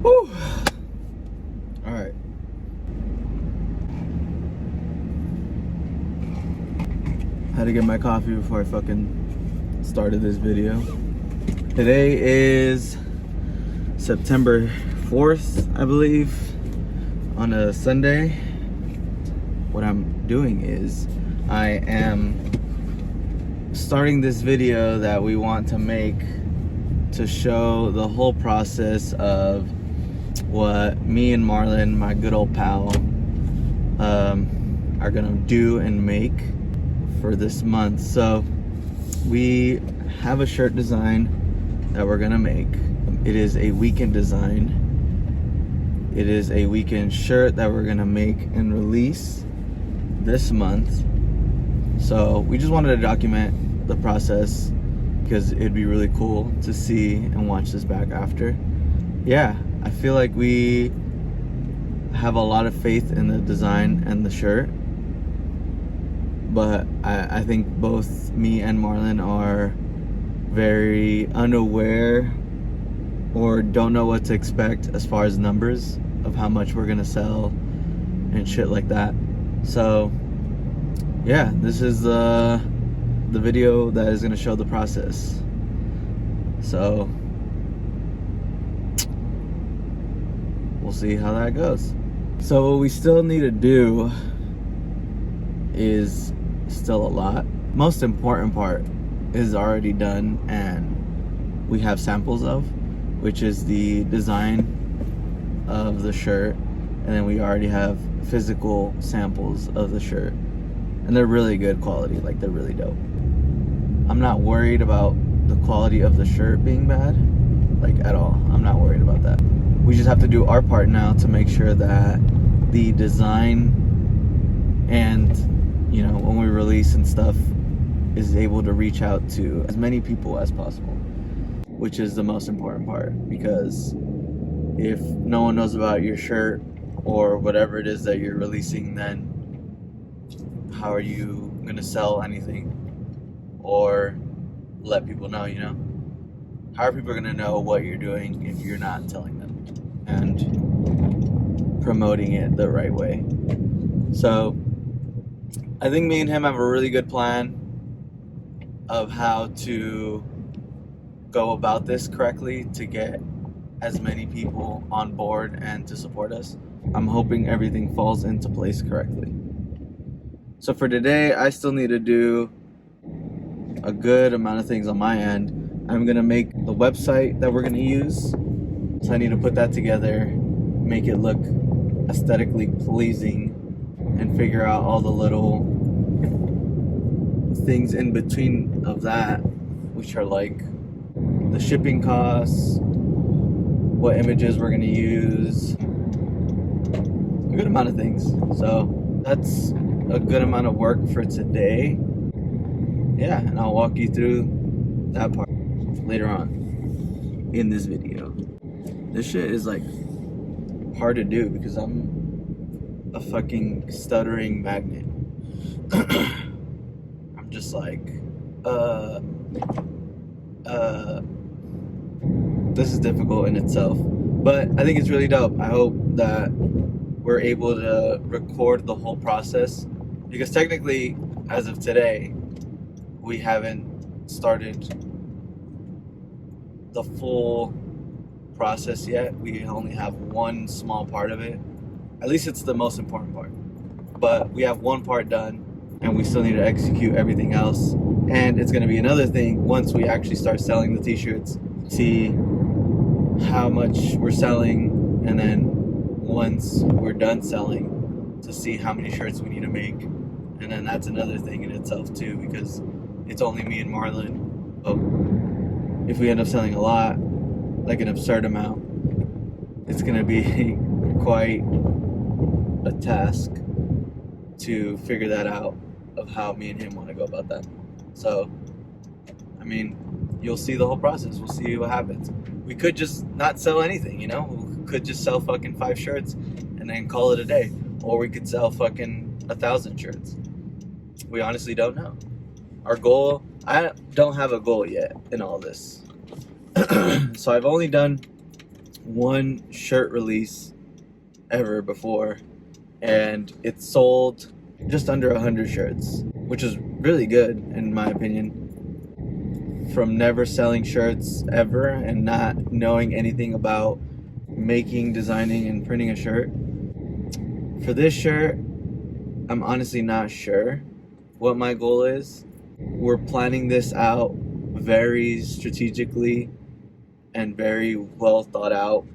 Whew. All right. Had to get my coffee before I fucking started this video. Today is September 4th, I believe, on a Sunday. What I'm doing is I am starting this video that we want to make to show the whole process of what me and Marlon, my good old pal, are gonna do and make for this month. So we have a shirt design that we're gonna make. It is a weekend design. It is a weekend shirt that we're gonna make and release this month. So we just wanted to document the process because it'd be really cool to see and watch this back after. Yeah, I feel like we have a lot of faith in the design and the shirt, but I think both me and Marlon are very unaware or don't know what to expect as far as numbers of how much we're gonna sell and shit like that. So yeah, this is the video that is gonna show the process. So we'll see how that goes. So what we still need to do is still a lot. Most important part is already done and we have samples of, which is the design of the shirt, and then we already have physical samples of the shirt, and they're really good quality, like they're really dope. I'm not worried about the quality of the shirt being bad, like at all. I'm not worried about that. We just have to do our part now to make sure that the design and, you know, when we release and stuff is able to reach out to as many people as possible, which is the most important part, because if no one knows about your shirt or whatever it is that you're releasing, then how are you gonna sell anything or let people know, you know? How are people gonna know what you're doing if you're not telling them and promoting it the right way? So I think me and him have a really good plan of how to go about this correctly to get as many people on board and to support us. I'm hoping everything falls into place correctly. So for today, I still need to do a good amount of things on my end. I'm gonna make the website that we're gonna use. So I need to put that together, make it look aesthetically pleasing, and figure out all the little things in between of that, which are like the shipping costs, what images we're gonna use, a good amount of things. So that's a good amount of work for today. Yeah, and I'll walk you through that part later on in this video. This shit is like hard to do because I'm a fucking stuttering magnet. I'm just like, this is difficult in itself, but I think it's really dope. I hope that we're able to record the whole process, because technically, as of today, we haven't started the full process yet. We only have one small part of it. At least it's the most important part. But we have one part done, and we still need to execute everything else. And it's going to be another thing once we actually start selling the t-shirts, see how much we're selling, and then once we're done selling, to see how many shirts we need to make. And then that's another thing in itself too, because it's only me and Marlon. But if we end up selling a lot, like an absurd amount, it's going to be quite a task to figure that out, of how me and him want to go about that. So, I mean, you'll see the whole process. We'll see what happens. We could just not sell anything, you know? We could just sell fucking 5 shirts and then call it a day. Or we could sell fucking 1,000 shirts. We honestly don't know. Our goal, I don't have a goal yet in all this. So I've only done one shirt release ever before, and it sold just under 100 shirts, which is really good in my opinion. From never selling shirts ever and not knowing anything about making, designing, and printing a shirt. For this shirt, I'm honestly not sure what my goal is. We're planning this out very strategically and very well thought out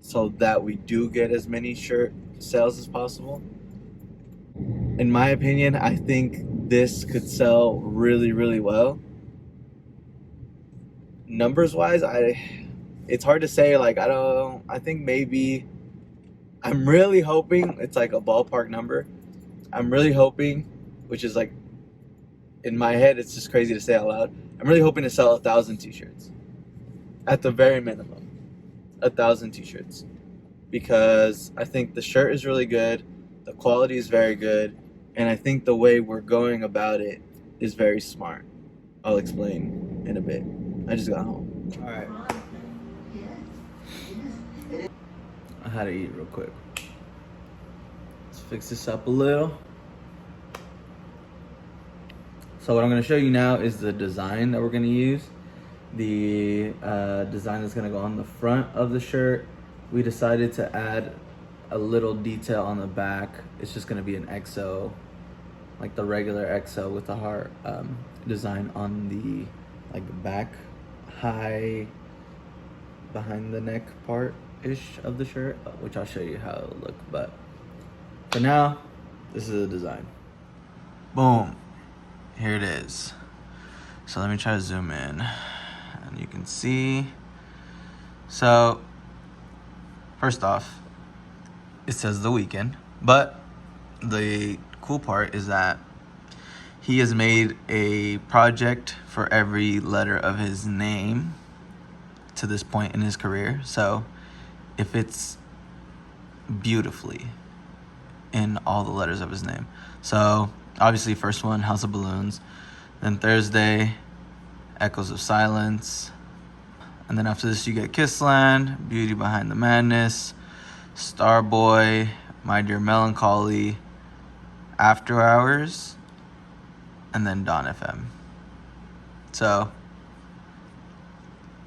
so that we do get as many shirt sales as possible. In my opinion, I think this could sell really, really well. Numbers wise, it's hard to say. Like, I think maybe, I'm really hoping it's like a ballpark number. I'm really hoping, which is like, in my head, it's just crazy to say out loud. I'm really hoping to sell 1,000 t-shirts at the very minimum. 1,000 t-shirts, because I think the shirt is really good, the quality is very good, and I think the way we're going about it is very smart. I'll explain in a bit. I just got home. All right. I had to eat real quick. Let's fix this up a little. So what I'm going to show you now is the design that we're going to use. The design that's going to go on the front of the shirt. We decided to add a little detail on the back. It's just going to be an XO, like the regular XO with the heart design on the back high behind the neck part ish of the shirt, which I'll show you how it'll look. But for now, this is the design. Boom, here it is. So let me try to zoom in and you can see. So first off, it says The Weeknd, but the cool part is that he has made a project for every letter of his name to this point in his career. So if it's beautifully in all the letters of his name. So obviously first one, House of Balloons, then Thursday, Echoes of Silence, and then after this you get Kissland, Beauty Behind the Madness, Starboy, My Dear Melancholy, After Hours, and then Dawn FM. So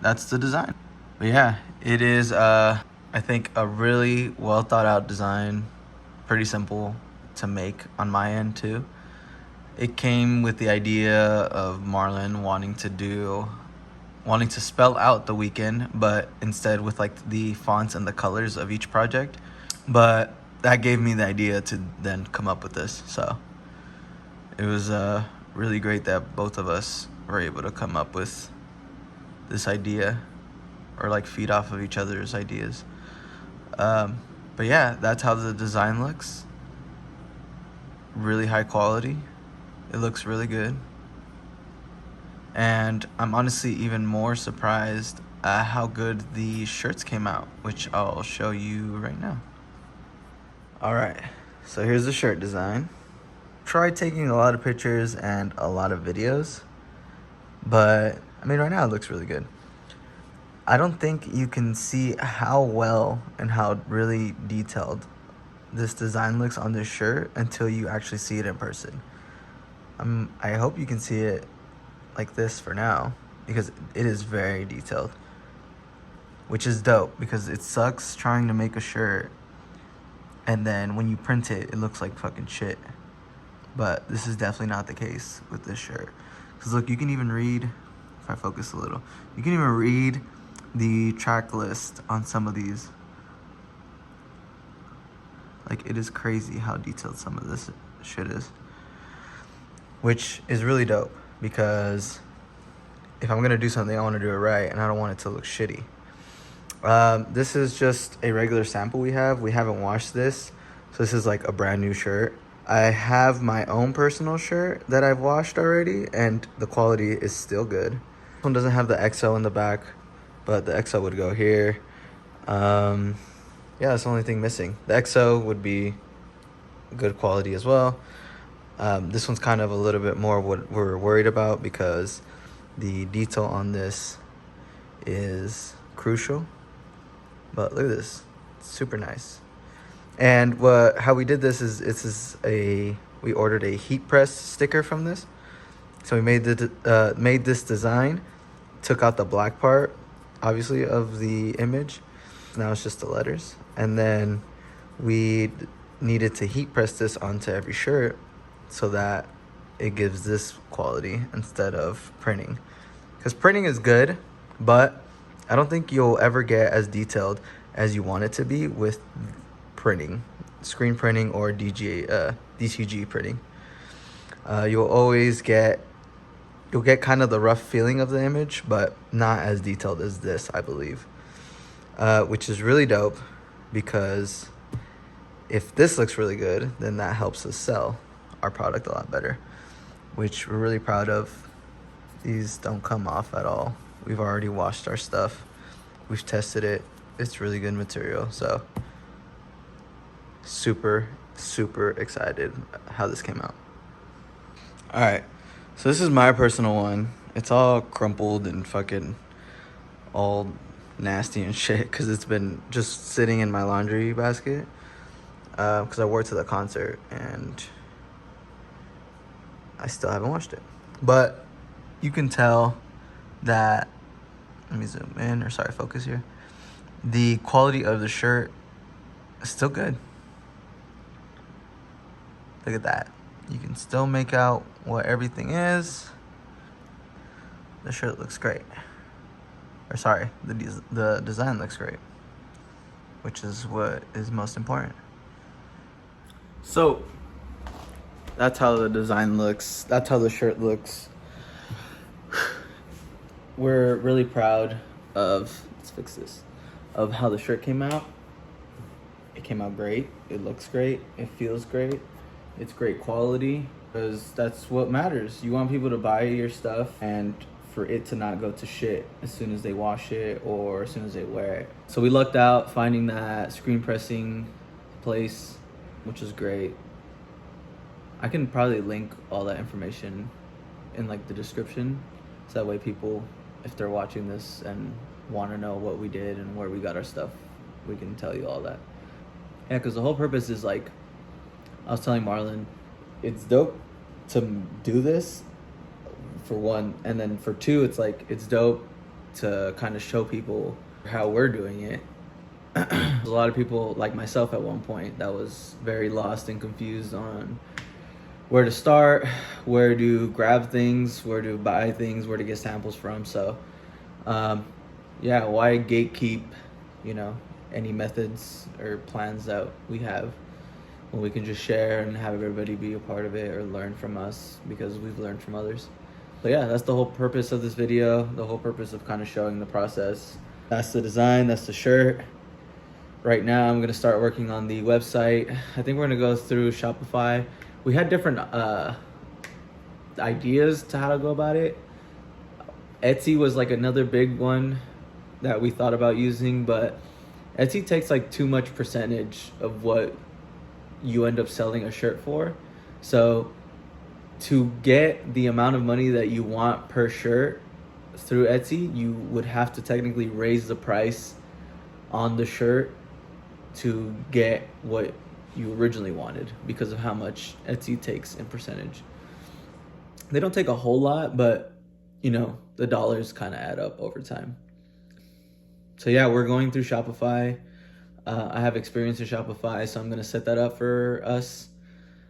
that's the design. But yeah, it is I think a really well thought out design, pretty simple to make on my end too. It came with the idea of Marlon wanting to spell out The Weeknd, but instead with the fonts and the colors of each project. But that gave me the idea to then come up with this. So it was really great that both of us were able to come up with this idea, or feed off of each other's ideas. But yeah, that's how the design looks. Really high quality. It looks really good. And I'm honestly even more surprised at how good the shirts came out, which I'll show you right now. All right, so here's the shirt design. Tried taking a lot of pictures and a lot of videos, but I mean, right now it looks really good. I don't think you can see how well and how really detailed this design looks on this shirt until you actually see it in person. I hope you can see it like this for now, because it is very detailed, which is dope, because it sucks trying to make a shirt and then when you print it, it looks like fucking shit. But this is definitely not the case with this shirt. Because look, you can even read, if I focus a little, you can even read the track list on some of these. It is crazy how detailed some of this shit is. Which is really dope, because if I'm gonna do something, I wanna do it right, and I don't want it to look shitty. This is just a regular sample we have. We haven't washed this, so this is a brand new shirt. I have my own personal shirt that I've washed already, and the quality is still good. This one doesn't have the XO in the back, but the XO would go here. Yeah, that's the only thing missing. The XO would be good quality as well. This one's kind of a little bit more what we're worried about, because the detail on this is crucial. But look at this, it's super nice. And how we did this is we ordered a heat press sticker from this. So we made made this design, took out the black part, obviously, of the image. Now it's just the letters, and then we needed to heat press this onto every shirt so that it gives this quality instead of printing. Because printing is good, but I don't think you'll ever get as detailed as you want it to be with printing, screen printing or DCG printing. You'll get kind of the rough feeling of the image, but not as detailed as this, I believe. Which is really dope, because if this looks really good, then that helps us sell our product a lot better, which we're really proud of. These don't come off at all. We've already washed our stuff. We've tested it. It's really good material. So super, super excited how this came out. All right. So this is my personal one. It's all crumpled and fucking all nasty and shit because it's been just sitting in my laundry basket because I wore it to the concert and I still haven't washed it. But you can tell that, let me zoom in, or sorry, focus here. The quality of the shirt is still good. Look at that. You can still make out what everything is. The shirt looks great. Or sorry, the design looks great, which is what is most important. So that's how the design looks. That's how the shirt looks. We're really proud of, let's fix this, of how the shirt came out. It came out great. It looks great. It feels great. It's great quality, because that's what matters. You want people to buy your stuff and for it to not go to shit as soon as they wash it or as soon as they wear it. So we lucked out finding that screen pressing place, which is great. I can probably link all that information in like the description, so that way people, if they're watching this and want to know what we did and where we got our stuff, we can tell you all that. Yeah, because the whole purpose is, like, I was telling Marlon, it's dope to do this, for one, and then for two, it's like, it's dope to kind of show people how we're doing it. A lot of people, like myself at one point, that was very lost and confused on where to start, where to grab things, where to buy things, where to get samples from. So yeah, why gatekeep, any methods or plans that we have when we can just share and have everybody be a part of it or learn from us because we've learned from others. So yeah, that's the whole purpose of this video, the whole purpose of kind of showing the process. That's the design, that's the shirt. Right now I'm gonna start working on the website. I think we're gonna go through Shopify. We had different ideas to how to go about it. Etsy was like another big one that we thought about using, but Etsy takes like too much percentage of what you end up selling a shirt for. So to get the amount of money that you want per shirt through Etsy, you would have to technically raise the price on the shirt to get what you originally wanted because of how much Etsy takes in percentage. They don't take a whole lot, but the dollars kind of add up over time. So yeah, we're going through Shopify. I have experience in Shopify, so I'm gonna set that up for us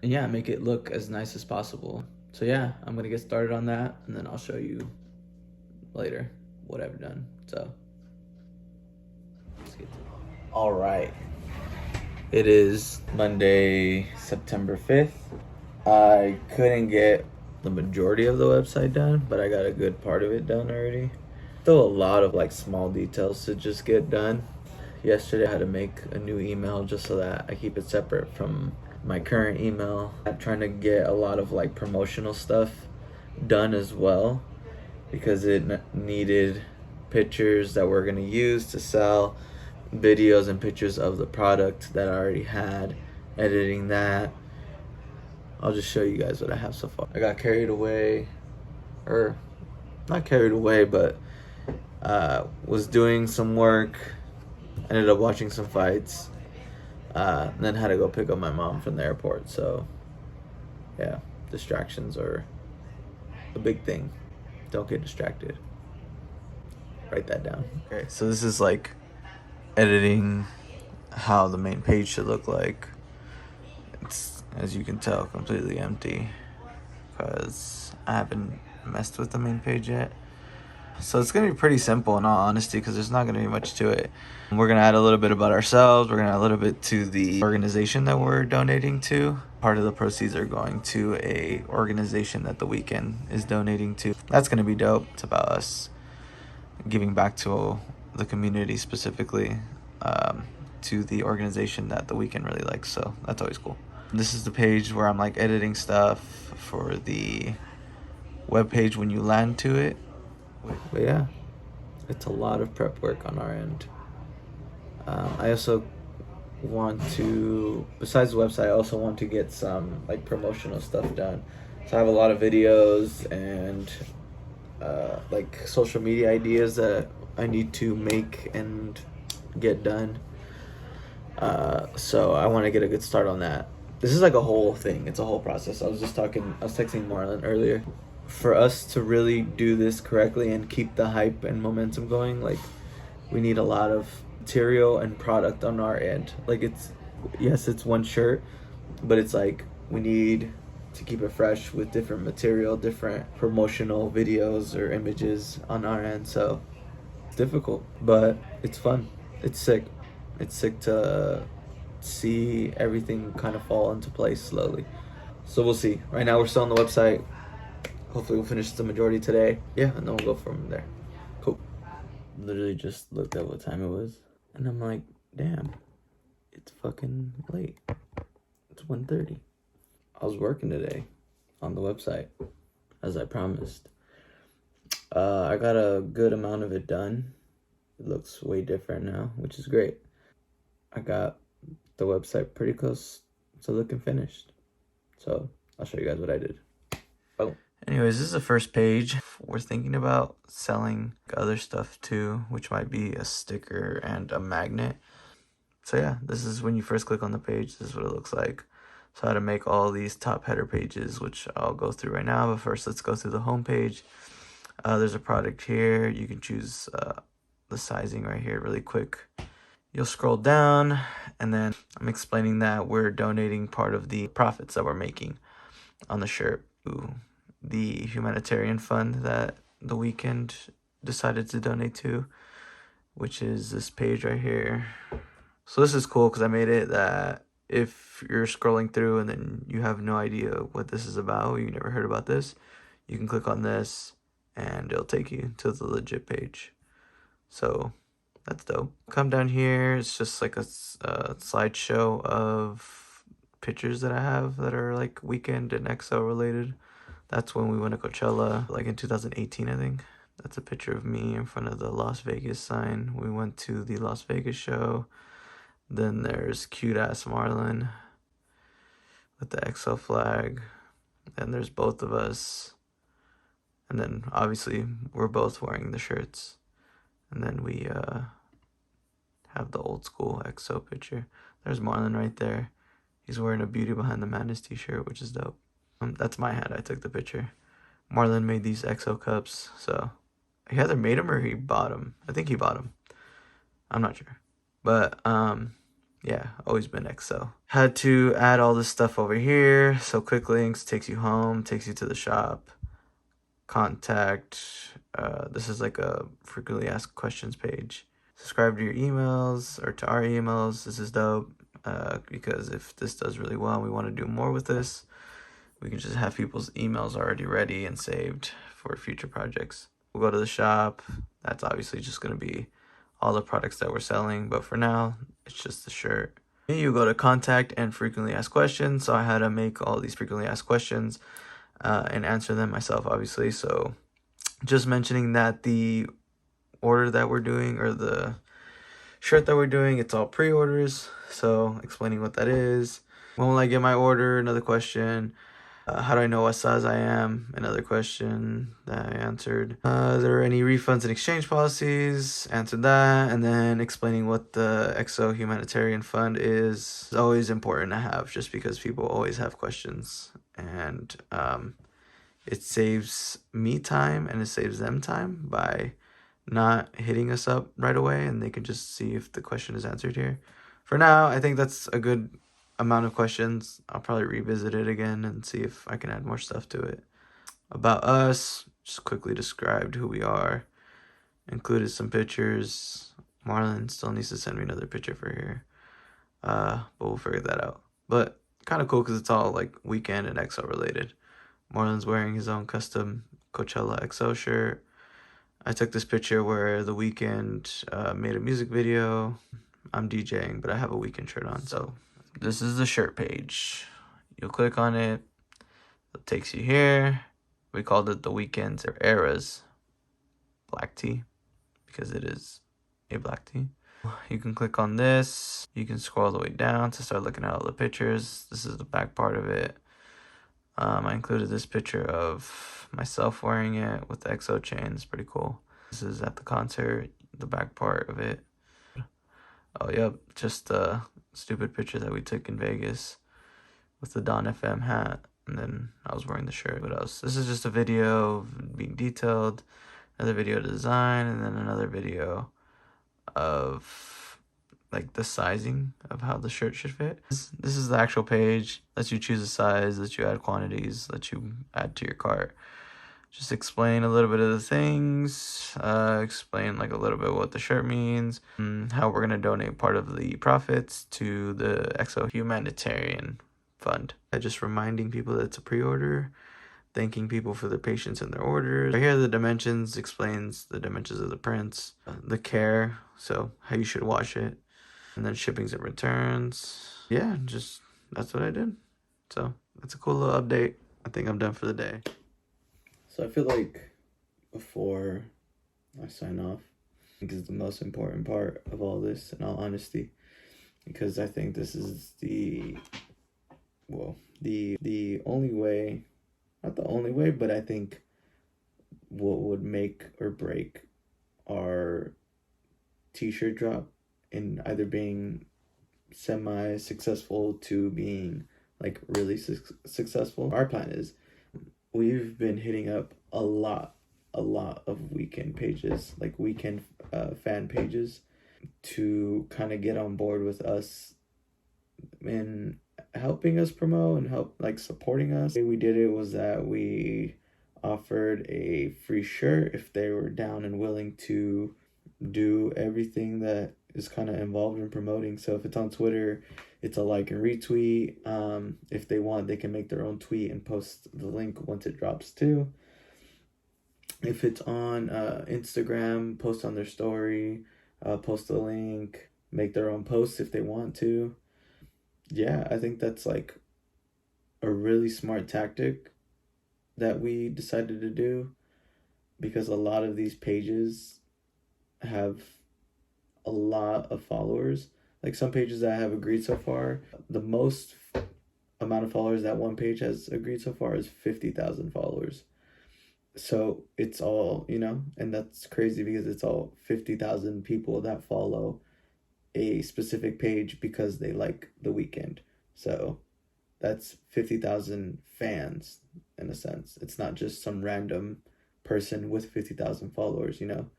and yeah, make it look as nice as possible. So yeah, I'm gonna get started on that and then I'll show you later what I've done. So let's get to it. All right. It is Monday, September 5th. I couldn't get the majority of the website done, but I got a good part of it done already. Still a lot of like small details to just get done. Yesterday I had to make a new email just so that I keep it separate from my current email. I'm trying to get a lot of like promotional stuff done as well because it needed pictures that we're gonna use to sell, videos and pictures of the product that I already had, editing that. I'll just show you guys what I have so far. I got carried away, or not carried away, but was doing some work Ended up watching some fights. And then had to go pick up my mom from the airport. So, yeah, distractions are a big thing. Don't get distracted. Write that down. Okay, so this is like editing how the main page should look like. It's, as you can tell, completely empty because I haven't messed with the main page yet. So it's going to be pretty simple in all honesty because there's not going to be much to it. We're going to add a little bit about ourselves. We're going to add a little bit to the organization that we're donating to. Part of the proceeds are going to a organization that the weekend is donating to. That's going to be dope. It's about us giving back to the community, specifically to the organization that the weekend really likes. So that's always cool. This is the page where I'm like editing stuff for the web page when you land to it. But yeah, it's a lot of prep work on our end. I also want to, besides the website, I also want to get some like promotional stuff done. So I have a lot of videos and like social media ideas that I need to make and get done. So I want to get a good start on that. This is like a whole thing. It's a whole process. I was texting Marlon earlier. For us to really do this correctly and keep the hype and momentum going, like we need a lot of material and product on our end. Like it's one shirt, but it's like we need to keep it fresh with different material, different promotional videos or images on our end. So it's difficult, but it's fun. It's sick. It's sick to see everything kind of fall into place slowly. So we'll see. Right now we're still on the website. Hopefully we'll finish the majority today. Yeah, and then we'll go from there. Cool. Literally just looked at what time it was, and I'm like, damn, it's fucking late. It's 1:30. I was working today on the website, as I promised. I got a good amount of it done. It looks way different now, which is great. I got the website pretty close to looking finished. So I'll show you guys what I did. Boom. Anyways, this is the first page. We're thinking about selling other stuff too, which might be a sticker and a magnet. So yeah, this is when you first click on the page, this is what it looks like. So how to make all these top header pages, which I'll go through right now. But first, let's go through the home page. There's a product here. You can choose the sizing right here really quick. You'll scroll down, and then I'm explaining that we're donating part of the profits that we're making on the shirt to the humanitarian fund that the weekend decided to donate to, which is this page right here. So this is cool because I made it that if you're scrolling through and then you have no idea what this is about, you never heard about this, you can click on this and it'll take you to the legit page. So that's dope. Come down here, it's just like a slideshow of pictures that I have that are like weekend and XO related. That's when we went to Coachella, like in 2018, I think. That's a picture of me in front of the Las Vegas sign. We went to the Las Vegas show. Then there's cute ass Marlon with the XO flag. And there's both of us. And then obviously we're both wearing the shirts. And then we have the old school XO picture. There's Marlon right there. He's wearing a Beauty Behind the Madness t-shirt, which is dope. That's my hat. I took the picture. Marlon made these XO cups, so he either made them or he bought them. I think he bought them. I'm not sure. But, yeah, always been XO. Had to add all this stuff over here. So quick links takes you home, takes you to the shop. Contact. This is like a frequently asked questions page. Subscribe to your emails or to our emails. This is dope because if this does really well and we want to do more with this, we can just have people's emails already ready and saved for future projects. We'll go to the shop. That's obviously just going to be all the products that we're selling. But for now, it's just the shirt. You go to contact and frequently asked questions. So I had to make all these frequently asked questions and answer them myself, obviously. So just mentioning that the order that we're doing or the shirt that we're doing, it's all pre-orders. So explaining what that is. When will I get my order? Another question. How do I know what size I am? Another question that I answered. Are there any refunds and exchange policies? Answered that. And then explaining what the EXO Humanitarian Fund is. It's always important to have, just because people always have questions. And it saves me time and it saves them time by not hitting us up right away, and they can just see if the question is answered here. For now, I think that's a good amount of questions. I'll probably revisit it again and see if I can add more stuff to it. About us, just quickly described who we are, included some pictures. Marlon still needs to send me another picture for here, but we'll figure that out. But kind of cool because it's all like Weekend and EXO related. Marlon's wearing his own custom Coachella EXO shirt. I took this picture where The Weeknd made a music video. I'm DJing, but I have a Weeknd shirt on. So this is the shirt page. You'll click on it. It takes you here. We called it The Weeknd's Eras black tea because it is a black tea. You can click on this. You can scroll all the way down to start looking at all the pictures. This is the back part of it. I included this picture of myself wearing it with the EXO chain. It's pretty cool. This is at the concert, the back part of it. Oh, yep, just a stupid picture that we took in Vegas with the Don FM hat, and then I was wearing the shirt. What else? This is just a video of being detailed, another video to design, and then another video of like the sizing of how the shirt should fit. This is the actual page. Lets you choose a size, lets you add quantities, lets you add to your cart. Just explain a little bit of the things, explain like a little bit what the shirt means, how we're gonna donate part of the profits to the EXO Humanitarian Fund. Just reminding people that it's a pre-order, thanking people for their patience in their orders. Right here, the dimensions explains the dimensions of the prints, the care, so how you should wash it, and then shippings and returns. Yeah, just that's what I did. So that's a cool little update. I think I'm done for the day. So I feel like before I sign off, I think is the most important part of all this, in all honesty, because I think this is the only way, not the only way, but I think what would make or break our t-shirt drop in either being semi-successful to being like really successful. Our plan is we've been hitting up a lot of Weekend pages, like Weekend fan pages, to kind of get on board with us in helping us promote and help like supporting us. The way we did it was that we offered a free shirt if they were down and willing to do everything that is kind of involved in promoting. So if it's on Twitter, it's a like and retweet. If they want, they can make their own tweet and post the link once it drops too. If it's on Instagram, post on their story, post the link, make their own posts if they want to. Yeah, I think that's like a really smart tactic that we decided to do, because a lot of these pages have a lot of followers. Like some pages that have agreed so far, the most amount of followers that one page has agreed so far is 50,000 followers. So it's all, and that's crazy because it's all 50,000 people that follow a specific page because they like The Weeknd. So that's 50,000 fans in a sense. It's not just some random person with 50,000 followers, And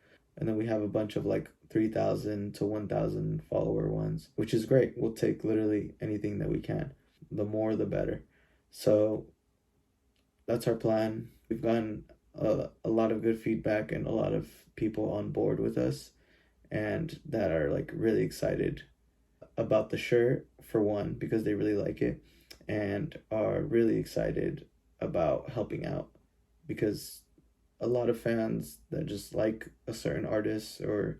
then we have a bunch of like 3,000 to 1,000 follower ones, which is great. We'll take literally anything that we can. The more, the better. So that's our plan. We've gotten a lot of good feedback and a lot of people on board with us, and that are like really excited about the shirt, for one, because they really like it, and are really excited about helping out, because a lot of fans that just like a certain artist or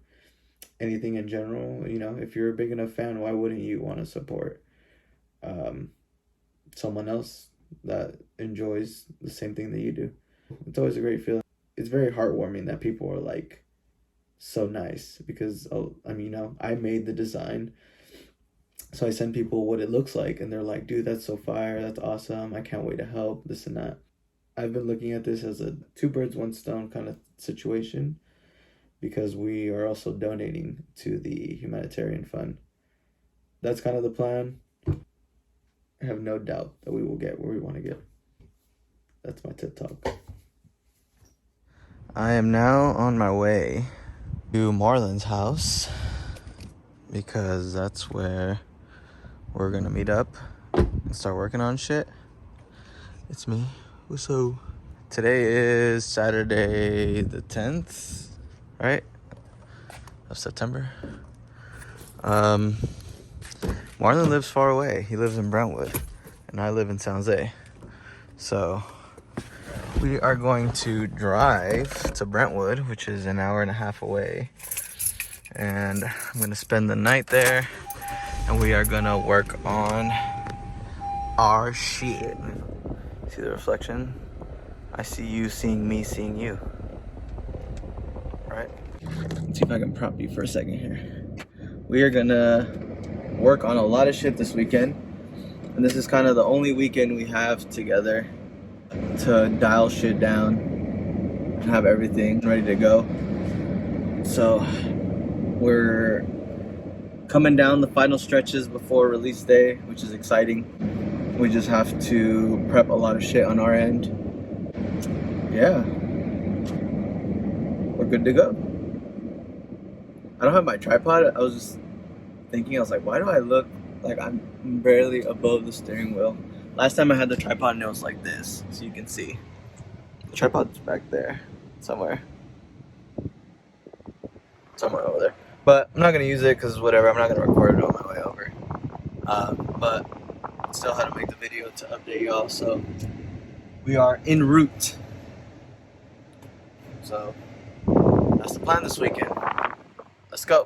anything in general, if you're a big enough fan, why wouldn't you want to support someone else that enjoys the same thing that you do? It's always a great feeling. It's very heartwarming that people are like so nice, because I made the design So I send people what it looks like, and they're like, dude, that's so fire, that's awesome, I can't wait to help, this and that. I've been looking at this as a two birds, one stone kind of situation because we are also donating to the humanitarian fund. That's kind of the plan. I have no doubt that we will get where we want to get. That's my TED Talk. I am now on my way to Marlon's house because that's where we're gonna meet up and start working on shit. It's me. What's up? Today is Saturday the 10th, right? Of September. Marlon lives far away. He lives in Brentwood, and I live in San Jose. So we are going to drive to Brentwood, which is an hour and a half away. And I'm gonna spend the night there, and we are gonna work on our shit. See the reflection? I see you seeing me seeing you. Right? Let's see if I can prop you for a second here. We are gonna work on a lot of shit this weekend, and this is kind of the only weekend we have together to dial shit down and have everything ready to go. So we're coming down the final stretches before release day, which is exciting. We just have to prep a lot of shit on our end. Yeah, we're good to go. I don't have my tripod. I was just thinking, I was like, why do I look like I'm barely above the steering wheel? Last time I had the tripod and it was like this, so you can see. The tripod's back there, somewhere over there. But I'm not gonna use it because whatever, I'm not gonna record it on my way over. But still had to make the video to update y'all, so we are en route. So that's the plan this weekend. Let's go.